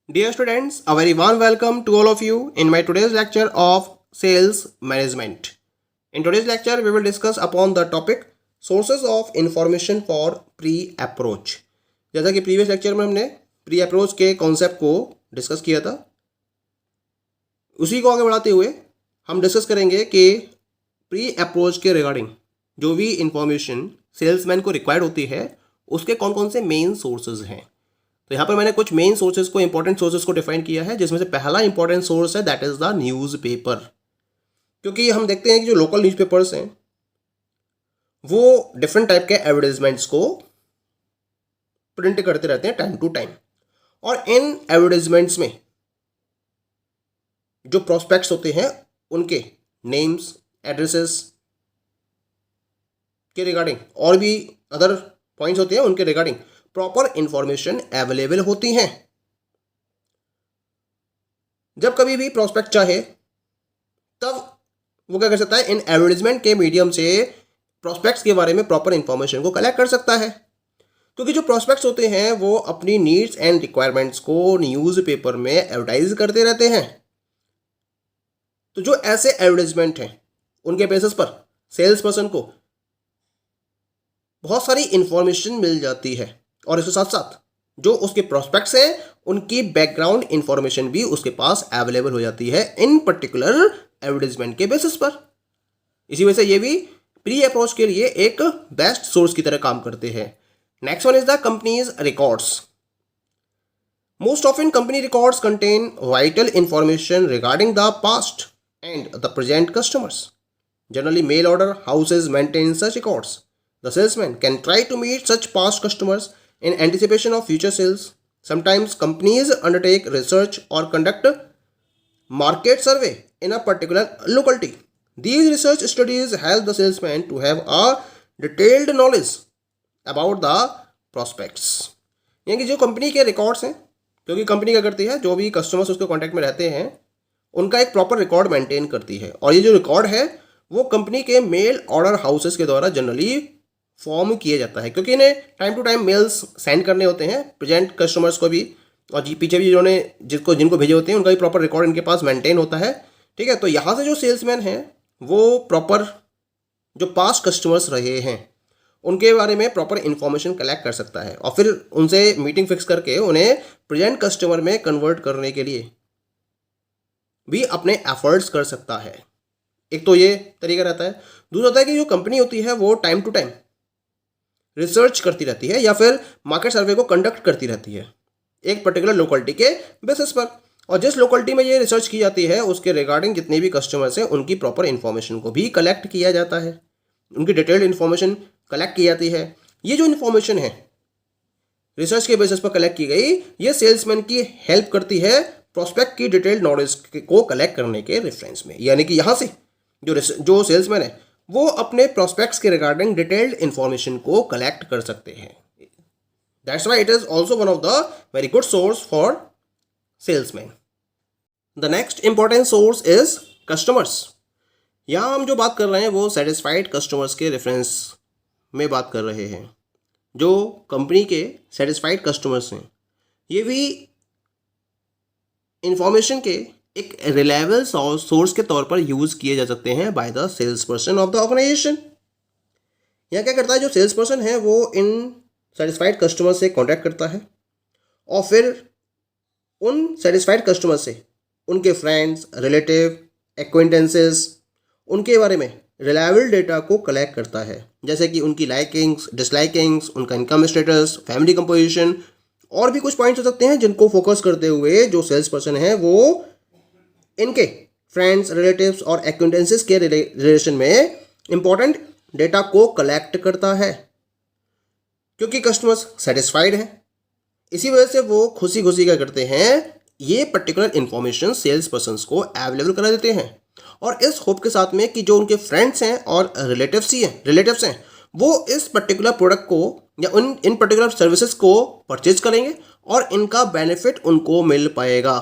Dear students, a very warm welcome to all of you in my today's lecture of sales management. In today's lecture, we will discuss upon the topic sources of information for pre-approach. जैसा कि previous lecture में हमने pre approach के concept को discuss किया था, उसी को आगे बढ़ाते हुए हम डिस्कस करेंगे कि प्री अप्रोच के रिगार्डिंग जो भी इंफॉर्मेशन सेल्समैन को रिक्वायर्ड होती है उसके कौन कौन से मेन सोर्सेज हैं। तो यहाँ पर मैंने कुछ मेन सोर्सेज को, इंपॉर्टेंट सोर्सेज को डिफाइन किया है, जिसमें से पहला इंपॉर्टेंट सोर्स है दैट इज द न्यूज़पेपर। क्योंकि हम देखते हैं कि जो लोकल न्यूज़पेपर्स हैं वो डिफरेंट टाइप के एडवर्टाइजमेंट्स को प्रिंट करते रहते हैं टाइम टू टाइम, और इन एडवर्टाइजमेंट्स में जो प्रोस्पेक्ट्स होते हैं उनके नेम्स, एड्रेसेस के रिगार्डिंग और भी अदर पॉइंट्स होते हैं उनके रिगार्डिंग प्रॉपर इंफॉर्मेशन अवेलेबल होती हैं। जब कभी भी प्रोस्पेक्ट चाहे तब वो क्या कर सकता है, इन एडवर्टाइजमेंट के मीडियम से प्रोस्पेक्ट्स के बारे में प्रॉपर इंफॉर्मेशन को कलेक्ट कर सकता है। क्योंकि जो प्रोस्पेक्ट्स होते हैं वो अपनी नीड्स एंड रिक्वायरमेंट्स को न्यूज़पेपर में एडवर्टाइज करते रहते हैं। तो जो ऐसे एडवर्टाइजमेंट हैं उनके बेसिस पर सेल्स पर्सन को बहुत सारी इंफॉर्मेशन मिल जाती है, और इसके साथ साथ जो उसके प्रोस्पेक्ट्स हैं उनकी बैकग्राउंड इंफॉर्मेशन भी उसके पास अवेलेबल हो जाती है इन पर्टिकुलर एडवर्टाइजमेंट के बेसिस पर। इसी वजह से ये भी प्री अप्रोच के लिए एक बेस्ट सोर्स की तरह काम करते हैं। Next one is the companies records. Most often company records contain vital information regarding the past and the present customers. Generally mail order houses maintain such records. The salesman can try to meet such past customers in anticipation of future sales. Sometimes companies undertake research or conduct market survey in a particular locality. These research studies help the salesman to have a detailed knowledge about the prospects. यानी कि जो company के records हैं, क्योंकि company क्या करती है, जो भी कस्टमर्स उसके कॉन्टैक्ट में रहते हैं उनका एक प्रॉपर रिकॉर्ड मेंटेन करती है, और ये जो रिकॉर्ड है वो कंपनी के मेल ऑर्डर हाउसेस के द्वारा जनरली फॉर्म किया जाता है। क्योंकि इन्हें time to time mails send करने होते हैं प्रेजेंट कस्टमर्स को भी, और पीछे भी जिन्होंने जिनको भेजे होते हैं उनका भी प्रॉपर रिकॉर्ड इनके पास मेंटेन होता है। ठीक है, तो यहाँ से जो सेल्समैन हैं वो प्रॉपर जो पास्ट कस्टमर्स रहे हैं उनके बारे में प्रॉपर इन्फॉर्मेशन कलेक्ट कर सकता है, और फिर उनसे मीटिंग फिक्स करके उन्हें प्रेजेंट कस्टमर में कन्वर्ट करने के लिए भी अपने एफर्ट्स कर सकता है। एक तो ये तरीका रहता है। दूसरा होता है कि जो कंपनी होती है वो टाइम टू टाइम रिसर्च करती रहती है या फिर मार्केट सर्वे को कंडक्ट करती रहती है एक पर्टिकुलर लोकेलिटी के बेसिस पर, और जिस लोकेलिटी में ये रिसर्च की जाती है उसके रिगार्डिंग जितने भी कस्टमर्स हैं उनकी प्रॉपर इन्फॉर्मेशन को भी कलेक्ट किया जाता है, उनकी डिटेल्ड इन्फॉर्मेशन कलेक्ट की जाती है। ये जो इन्फॉर्मेशन है रिसर्च के बेसिस पर कलेक्ट की गई, ये सेल्समैन की हेल्प करती है प्रोस्पेक्ट की डिटेल्ड नॉलेज को कलेक्ट करने के रेफरेंस में। यानी कि यहाँ से जो सेल्समैन है वो अपने प्रोस्पेक्ट्स के रिगार्डिंग डिटेल्ड इंफॉर्मेशन को कलेक्ट कर सकते हैं। That's why it is also one of the very good source for salesman. The next important source is customers. यहाँ हम जो बात कर रहे हैं वो सेटिस्फाइड कस्टमर्स के रेफरेंस में बात कर रहे हैं। जो कंपनी के सेटिस्फाइड कस्टमर्स हैं ये भी इंफॉर्मेशन के एक रिलायबल सोर्स के तौर पर यूज़ किए जा सकते हैं by the sales person of the organization. यहाँ क्या करता है, जो सेल्स पर्सन है वो इन सेटिस्फाइड कस्टमर से कांटेक्ट करता है, और फिर उन सेटिस्फाइड कस्टमर से उनके फ्रेंड्स, रिलेटिव, एक्वेंटेंसेस, उनके बारे में रिलायबल डेटा को कलेक्ट करता है, जैसे कि उनकी लाइकिंग्स, डिसलाइकिंग्स, उनका इनकम स्टेटस, फैमिली कंपोजिशन, और भी कुछ पॉइंट्स हो सकते हैं जिनको फोकस करते हुए जो सेल्स पर्सन है वो इनके फ्रेंड्स, रिलेटिव्स और एक्वेंटेंसेस के रिलेशन में इंपॉर्टेंट डेटा को कलेक्ट करता है। क्योंकि कस्टमर्स सेटिस्फाइड हैं, इसी वजह से वो खुशी खुशी क्या करते हैं, ये पर्टिकुलर इंफॉर्मेशन सेल्स पर्सन्स को अवेलेबल करा देते हैं, और इस होप के साथ में कि जो उनके फ्रेंड्स हैं और रिलेटिव्स हैं वो इस पर्टिकुलर प्रोडक्ट को या इन पर्टिकुलर सर्विसेज को परचेज करेंगे और इनका बेनिफिट उनको मिल पाएगा।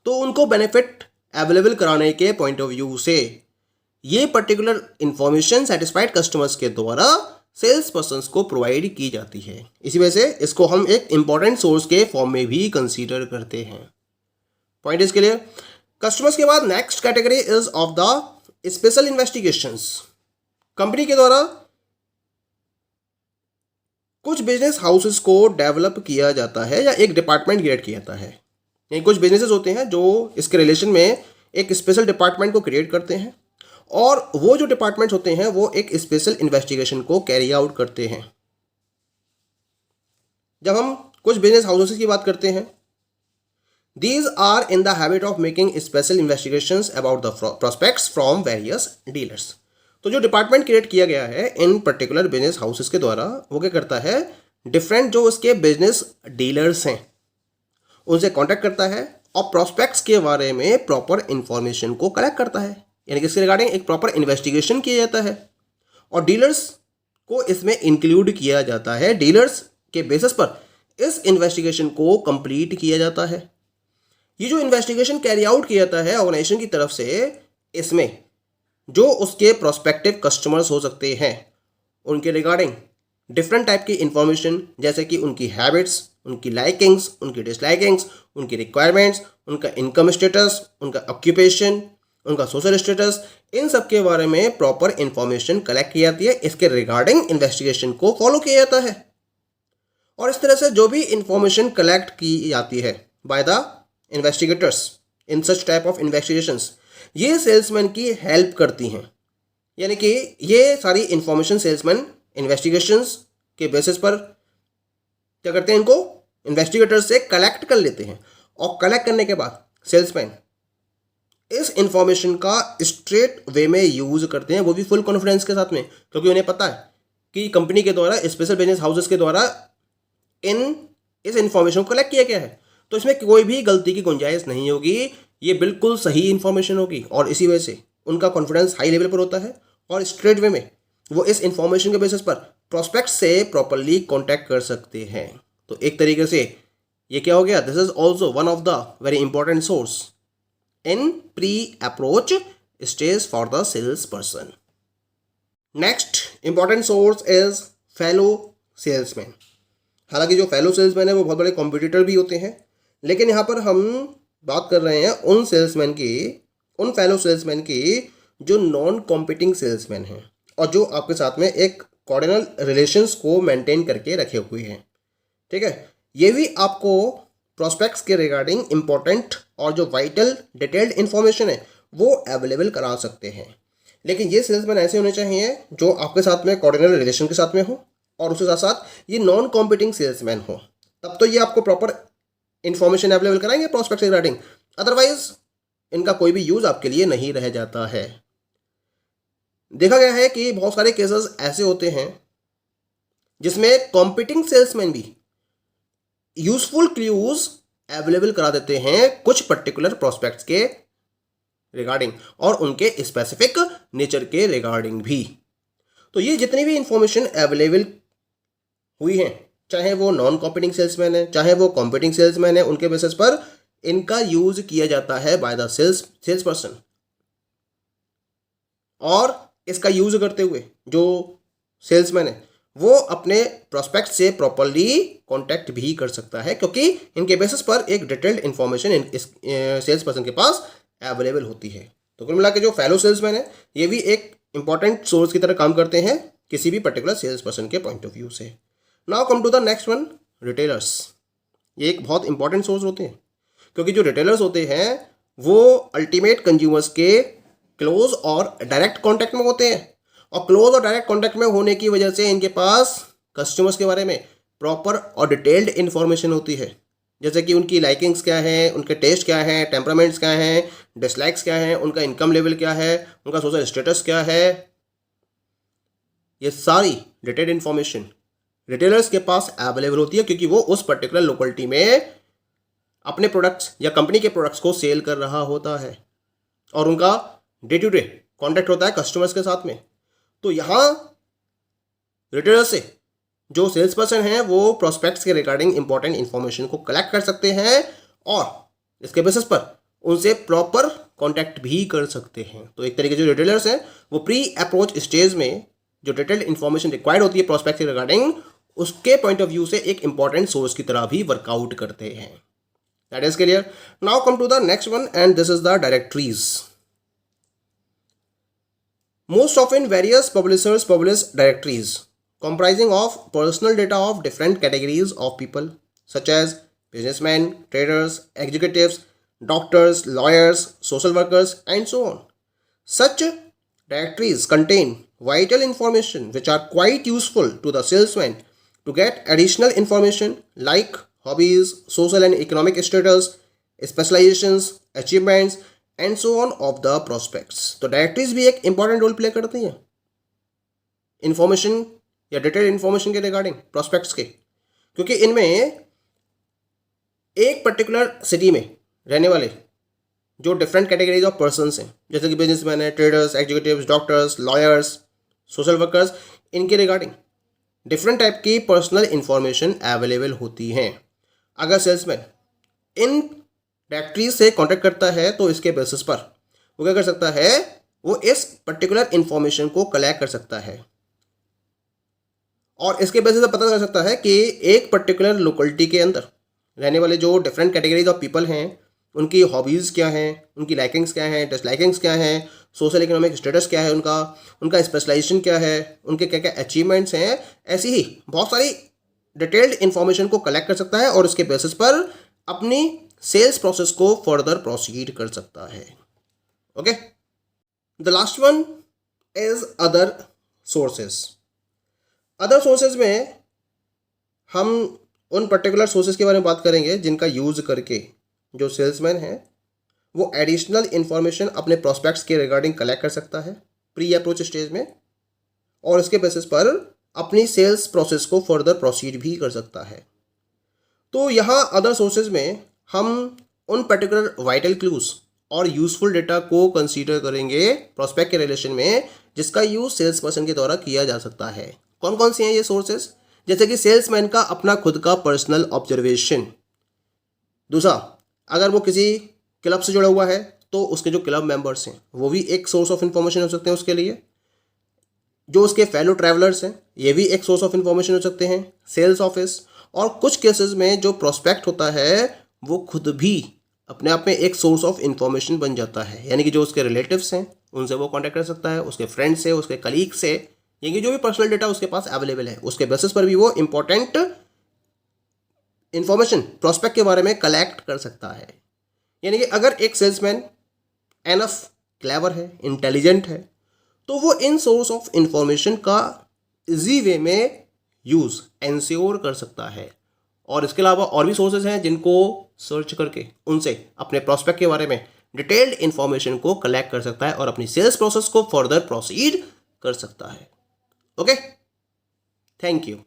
तो उनको बेनिफिट अवेलेबल कराने के पॉइंट ऑफ व्यू से ये पर्टिकुलर इंफॉर्मेशन सेटिस्फाइड कस्टमर्स के द्वारा सेल्स पर्सन्स को प्रोवाइड की जाती है। इसी वजह से इसको हम एक इंपॉर्टेंट सोर्स के फॉर्म में भी कंसीडर करते हैं। Point is clear. कस्टमर्स के बाद next category is of the special investigations. Company के द्वारा कुछ बिजनेस हाउसेस को डेवलप किया जाता है या एक डिपार्टमेंट क्रिएट किया जाता है। यानी कुछ बिजनेसेस होते हैं जो इसके रिलेशन में एक स्पेशल डिपार्टमेंट को क्रिएट करते हैं और वो जो डिपार्टमेंट्स होते हैं वो एक स्पेशल इन्वेस्टिगेशन को कैरी आउट करते हैं। जब हम कुछ बिजनेस हाउसेस की बात करते हैं, these are in the habit of making special investigations about the prospects from various dealers. तो जो डिपार्टमेंट क्रिएट किया गया है इन पर्टिकुलर बिजनेस हाउसेस के द्वारा, वो क्या करता है, डिफरेंट जो उसके बिजनेस डीलर्स हैं उनसे कांटेक्ट करता है और प्रोस्पेक्ट्स के बारे में प्रॉपर इंफॉर्मेशन को कलेक्ट करता है। यानी कि इसके रिगार्डिंग एक प्रॉपर इन्वेस्टिगेशन किया जाता है और डीलर्स को इसमें इंक्लूड किया जाता है। डीलर्स के बेसिस पर इस इन्वेस्टिगेशन को कंप्लीट किया जाता है। ये जो इन्वेस्टिगेशन कैरी आउट किया जाता है ऑर्गेनाइजेशन की तरफ से, इसमें जो उसके प्रोस्पेक्टिव कस्टमर्स हो सकते हैं उनके रिगार्डिंग डिफरेंट टाइप की इंफॉर्मेशन, जैसे कि उनकी हैबिट्स, उनकी लाइकिंग्स, उनकी डिसलाइकिंग्स, उनकी रिक्वायरमेंट्स, उनका इनकम स्टेटस, उनका ऑक्यूपेशन, उनका सोशल स्टेटस, इन सब के बारे में प्रॉपर इंफॉर्मेशन कलेक्ट की जाती है। इसके रिगार्डिंग इन्वेस्टिगेशन को फॉलो किया जाता है और इस तरह से जो भी इंफॉर्मेशन कलेक्ट की जाती है by the investigators in such type of investigations, ये सेल्समैन की हेल्प करती हैं। यानी कि ये सारी इंफॉर्मेशन सेल्समैन इन्वेस्टिगेशंस के बेसिस पर क्या करते हैं, इनको इन्वेस्टिगेटर्स से कलेक्ट कर लेते हैं और कलेक्ट करने के बाद सेल्समैन इस इंफॉर्मेशन का स्ट्रेट वे में यूज करते हैं, वो भी फुल कॉन्फिडेंस के साथ में, क्योंकि उन्हें पता है कि कंपनी के द्वारा, स्पेशल बिजनेस हाउसेस के द्वारा इस इंफॉर्मेशन को कलेक्ट किया गया है, तो इसमें कोई भी गलती की गुंजाइश नहीं होगी, ये बिल्कुल सही इंफॉर्मेशन होगी और इसी वजह से उनका कॉन्फिडेंस हाई लेवल पर होता है और स्ट्रेट वे में वो इस इंफॉर्मेशन के बेसिस पर प्रोस्पेक्ट से प्रॉपरली कांटेक्ट कर सकते हैं। तो एक तरीके से ये क्या हो गया, this is also one of the very important source in pre approach stage for the sales person. Next important source is fellow salesman. हालांकि जो फेलो सेल्समैन है वो बहुत बड़े कॉम्पिटिटर भी होते हैं, लेकिन यहाँ पर हम बात कर रहे हैं उन सेल्समैन की, उन फेलो सेल्समैन की जो नॉन कॉम्पिटिंग सेल्समैन हैं और जो आपके साथ में एक कॉर्डिनल रिलेशंस को मेंटेन करके रखे हुए हैं। ठीक है, ये भी आपको प्रोस्पेक्ट्स के रिगार्डिंग इंपॉर्टेंट और जो वाइटल डिटेल्ड इन्फॉर्मेशन है वो अवेलेबल करा सकते हैं। लेकिन ये सेल्समैन ऐसे होने चाहिए जो आपके साथ में कॉर्डिनल रिलेशन के साथ में हो और उसके साथ साथ ये नॉन कॉम्पिटिंग सेल्समैन हो, तब तो ये आपको प्रॉपर इन्फॉर्मेशन अवेलेबल कराएंगे प्रोस्पेक्ट के रिगार्डिंग, अदरवाइज इनका कोई भी यूज आपके लिए नहीं रह जाता है। देखा गया है कि बहुत सारे केसेस ऐसे होते हैं जिसमें कॉम्पिटिंग सेल्समैन भी यूजफुल क्लूज अवेलेबल करा देते हैं कुछ पर्टिकुलर प्रोस्पेक्ट्स के रिगार्डिंग और उनके स्पेसिफिक नेचर के रिगार्डिंग भी। तो ये जितनी भी इंफॉर्मेशन अवेलेबल हुई है, चाहे वो नॉन कॉम्पिटिंग सेल्समैन है चाहे वो कॉम्पिटिंग सेल्समैन है, उनके बेसिस पर इनका यूज किया जाता है बाय द सेल्स पर्सन और इसका यूज करते हुए जो सेल्समैन है वो अपने प्रोस्पेक्ट से प्रॉपरली कांटेक्ट भी कर सकता है, क्योंकि इनके बेसिस पर एक डिटेल्ड इंफॉर्मेशन इस सेल्स पर्सन के पास अवेलेबल होती है। तो कुल मिला के जो फेलो सेल्समैन है ये भी एक इंपॉर्टेंट सोर्स की तरह काम करते हैं किसी भी पर्टिकुलर सेल्स पर्सन के पॉइंट ऑफ व्यू से। Now come to the next one, retailers. ये एक बहुत इंपॉर्टेंट सोर्स होते हैं, क्योंकि जो रिटेलर्स होते हैं वो अल्टीमेट कंज्यूमर्स के क्लोज और डायरेक्ट कॉन्टैक्ट में होते हैं और क्लोज और डायरेक्ट कॉन्टैक्ट में होने की वजह से इनके पास कस्टमर्स के बारे में प्रॉपर और डिटेल्ड इन्फॉर्मेशन होती है, जैसे कि उनकी लाइकिंग्स क्या है, उनके टेस्ट क्या हैं, टेम्परामेंट्स क्या हैं, डिसलाइक्स क्या हैं, उनका इनकम लेवल क्या है, उनका सोशल स्टेटस क्या है। ये सारी डिटेल्ड इन्फॉर्मेशन रिटेलर्स के पास अवेलेबल होती है, क्योंकि वो उस पर्टिकुलर लोकेलिटी में अपने प्रोडक्ट्स या कंपनी के प्रोडक्ट्स को सेल कर रहा होता है और उनका डे टू डे कॉन्टैक्ट होता है कस्टमर्स के साथ में। तो यहाँ रिटेलर्स से जो सेल्स पर्सन हैं वो प्रोस्पेक्ट्स के रिगार्डिंग इंपॉर्टेंट इन्फॉर्मेशन को कलेक्ट कर सकते हैं और इसके बेसिस पर उनसे प्रॉपर कांटेक्ट भी कर सकते हैं। तो एक तरीके से जो रिटेलर्स हैं वो प्री अप्रोच स्टेज में जो डिटेल्ड इन्फॉर्मेशन रिक्वायर्ड होती है प्रोस्पेक्ट के रिगार्डिंग, उसके पॉइंट ऑफ व्यू से एक इंपॉर्टेंट सोर्स की तरह भी वर्कआउट करते हैं. That is clear. Now come to the next one and this is the directories. Most often, various publishers publish directories comprising of personal data of different categories of people, such as businessmen, traders, executives, doctors, lawyers, social workers, and so on. Such directories contain vital information which are quite useful to the salesman to get additional information like hobbies, social and economic status, specializations, achievements, and so on off the prospects. तो directories भी एक important role play करती हैं information या detailed information के regarding prospects के, क्योंकि इनमें एक पर्टिकुलर सिटी में रहने वाले जो डिफरेंट कैटेगरीज ऑफ पर्सनस हैं, जैसे कि बिजनेसमैन है, traders, executives, doctors, lawyers, social workers, इनके रिगार्डिंग डिफरेंट टाइप की पर्सनल इंफॉर्मेशन अवेलेबल होती हैं. अगर सेल्समैन इन डायरेक्टरी से कांटेक्ट करता है तो इसके बेसिस पर वो क्या कर सकता है, वो इस पर्टिकुलर इंफॉर्मेशन को कलेक्ट कर सकता है और इसके बेसिस पर पता कर सकता है कि एक पर्टिकुलर लोकेलिटी के अंदर रहने वाले जो डिफरेंट कैटेगरीज ऑफ पीपल हैं, उनकी हॉबीज़ क्या हैं, उनकी लाइकिंग्स क्या हैं, डिसलाइकिंग्स क्या हैं, सोशल इकोनॉमिक स्टेटस क्या है उनका स्पेशलाइजेशन क्या है, उनके क्या क्या अचीवमेंट्स हैं. ऐसी ही बहुत सारी डिटेल्ड इंफॉर्मेशन को कलेक्ट कर सकता है और उसके बेसिस पर अपनी सेल्स प्रोसेस को फर्दर प्रोसीड कर सकता है. Okay, the last one is other sources. Other sources में हम उन पर्टिकुलर सोर्सेज के बारे में बात करेंगे जिनका यूज करके जो सेल्समैन है वो एडिशनल इंफॉर्मेशन अपने प्रोस्पेक्ट्स के रिगार्डिंग कलेक्ट कर सकता है प्री अप्रोच स्टेज में, और इसके बेसिस पर अपनी सेल्स प्रोसेस को फर्दर प्रोसीड भी कर सकता है. तो यहाँ अदर सोर्सेज में हम उन पर्टिकुलर वाइटल क्लूज और यूजफुल डेटा को कंसीडर करेंगे प्रोस्पेक्ट के रिलेशन में जिसका यूज सेल्स पर्सन के द्वारा किया जा सकता है. कौन कौन से हैं ये सोर्सेज? जैसे कि सेल्समैन का अपना खुद का पर्सनल ऑब्जर्वेशन. दूसरा, अगर वो किसी क्लब से जुड़ा हुआ है तो उसके जो क्लब मेंबर्स हैं वो भी एक सोर्स ऑफ इंफॉर्मेशन हो सकते हैं उसके लिए. जो उसके फेलो ट्रैवलर्स हैं ये भी एक सोर्स ऑफ इंफॉर्मेशन हो सकते हैं. सेल्स ऑफिस, और कुछ केसेस में जो प्रोस्पेक्ट होता है वो खुद भी अपने आप में एक सोर्स ऑफ इंफॉर्मेशन बन जाता है. यानी कि जो उसके रिलेटिव्स हैं उनसे वो कांटेक्ट कर सकता है, उसके फ्रेंड्स से, उसके कलीग से, यानी कि जो भी पर्सनल डेटा उसके पास अवेलेबल है उसके बेसिस पर भी वो इंपॉर्टेंट इंफॉर्मेशन प्रोस्पेक्ट के बारे में कलेक्ट कर सकता है. यानी कि अगर एक सेल्समैन एनफ क्लेवर है, इंटेलिजेंट है, तो वो इन सोर्स ऑफ इंफॉर्मेशन का इजी वे में यूज़ एंश्योर कर सकता है. और इसके अलावा और भी सोर्सेज हैं जिनको सर्च करके उनसे अपने प्रोस्पेक्ट के बारे में डिटेल्ड इंफॉर्मेशन को कलेक्ट कर सकता है और अपनी सेल्स प्रोसेस को फर्दर प्रोसीड कर सकता है. Okay, thank you.